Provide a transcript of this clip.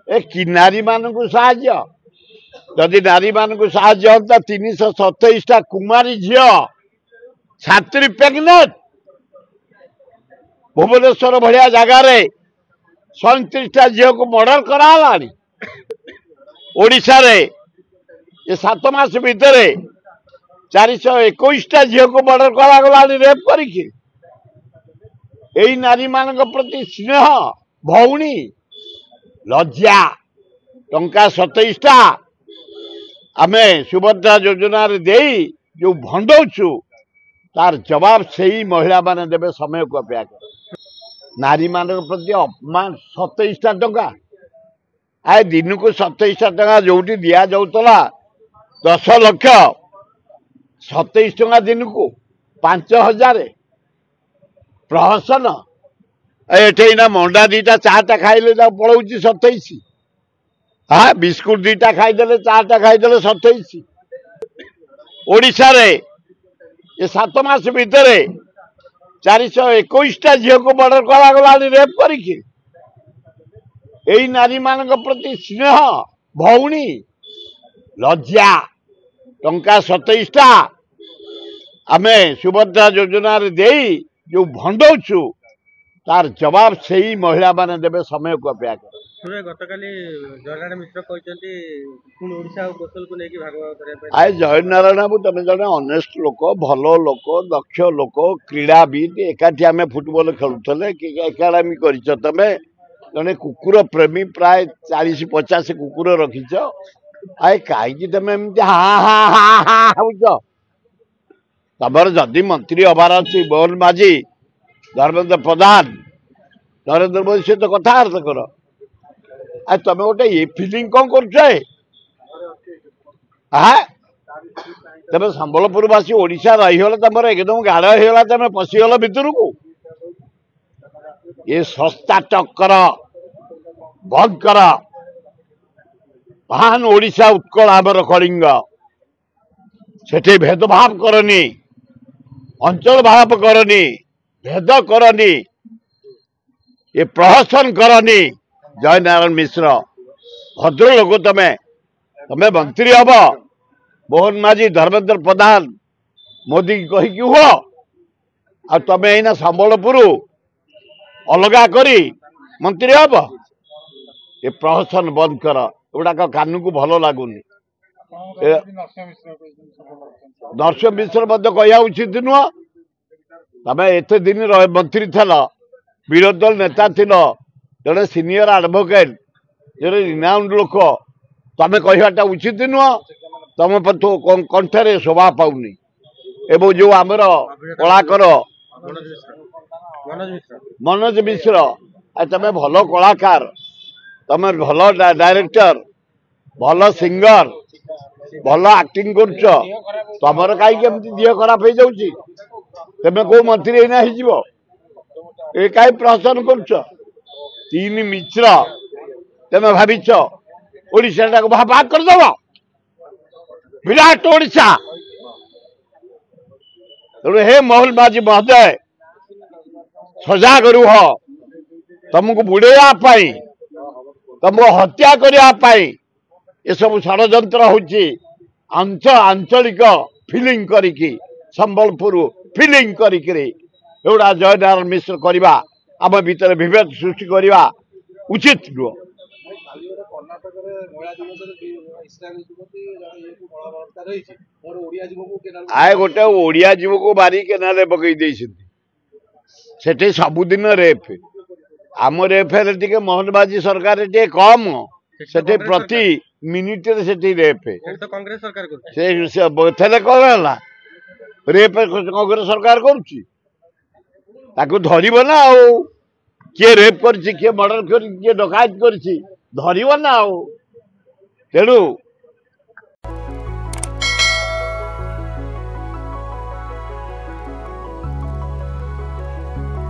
ए कि नारी मानक साहाଯ୍य जदि नारी मानक साहाଯ୍य होता 327टा कुमारी झील छात्री प्रेग्नेंट भुवनेश्वर भाया जगार 37टा झील को मर्डर कराला ओडिशा रे ये 7 मास भितर 421टा झील को मर्डर करागला रेप करिकी एई नारी मानक प्रति स्नेह भौणी लज्जा टंका 27टा आमे सुभद्रा योजना रे देई जो भंडौचु तार जवाब से ही महिला माने देवे समय को अपेक्षा कर नारी मानक प्रति अपमान 27टा टंका आए दिन को 27टा टंका जोटी दिया जाउतला 10 लाख 27 टंका दिन को 5000 प्रहसन एठेना मंडा दीटा चाटा खाइले पड़ौची 27 हाँ बिस्कुट दीटा खाईदे चाटा खाईदे 27 ओडिशा रे ये 7 मास भितर 421टा झील को मर्डर करागला रेप करिकी एई नारी मानक प्रति स्नेह भौणी लज्जा टंका 27टा आमे सुभद्रा योजना रे देई जो भंडौचु तार जवाब से ही महिला माने देवे समय को अपेक्षा कर गतकाली जयनारायण मिश्र कहते ओडिशा गोसल को लेकिन भाग आए जयनारायण बाबू तुम जड़े अनेस्ट लोक भल लोक दक्ष लोक क्रीड़ाविद एकाठी आम फुटबल खेलुले एकाडेमी कर तुम जड़े कुकुर प्रेमी प्राय 40-50 कुकुर रखीच आए कहीं तुम एमती हाँ हाँ हाँ हाँ हो तमर जदि मंत्री हबार अच्छी मोहन माझी धर्मेन्द्र प्रधान नरेंद्र मोदी सहित कथबार्ता कर तुम गोटे ये फिलिंग कौन कर तुम संबलपुरवासी ओडिशा रहीगला तुम एकदम गाढ़ होगा तुम पशिगल भितर को ये सस्ता टक्कर बंद कर महान ओडिशा उत्कल आमर कलिंग सेठी भेदभाव करनी अंचल भाव करनी भेद करनी ये प्रहसन करनी जयनारायण मिश्र भद्र लोक तुम्हें मंत्री हम मोहन माझी धर्मेन्द्र प्रधान मोदी कहीकि हुआ आ तुम एना संबलपुर अलगा करी मंत्री हम ये प्रहसन बंद कर एगुड़ाक कान को भल लगुनि नरसिंह मिश्र कहया उचित नुह तुम एत दिन मंत्री थल विरोधी दल नेता थिल जड़े सीनियर एडवोकेट जड़े रिनाउंड लोक तुम कहवाटा उचित नुह तुम कंठे शोभा पाऊनी एवं जो आमर कलाकार मनोज मिश्र तुम भल कलाकार तुम भल डायरेक्टर भल सिंगर भल एक्टिंग कर तुमर कहीं दिह खराब हो जाऊँगी तुम कौ मंत्री एना हो कहीं प्रहसन कर 3 मिश्र तुम भाविच ओडिशा भाग करदब विराट ओडिशा हे मोहन माझी महोदय सजग रुह तुमको बुड़ाई तुमको हत्या करने ये सब षड्यंत्र होची आंचलिक फिलिंग करिकी संबलपुर फिलिंग करिकी एवडा जयनारायण मिश्र करवा आम भीतर विभेद सृष्टि करवा उचित नुह आए गोटे ओडिया जीव को मारी केनाल पकई सेठी सबुदिन रेप आम रेप टे मोहन माझी सरकार टे कम सेठी प्रति मिनिट से रेप कांग्रेस सरकार कौन है रेप कांग्रेस सरकार कर धरब ना किए रेप कर मर्डर कर डकायत कर धरब ना तेणु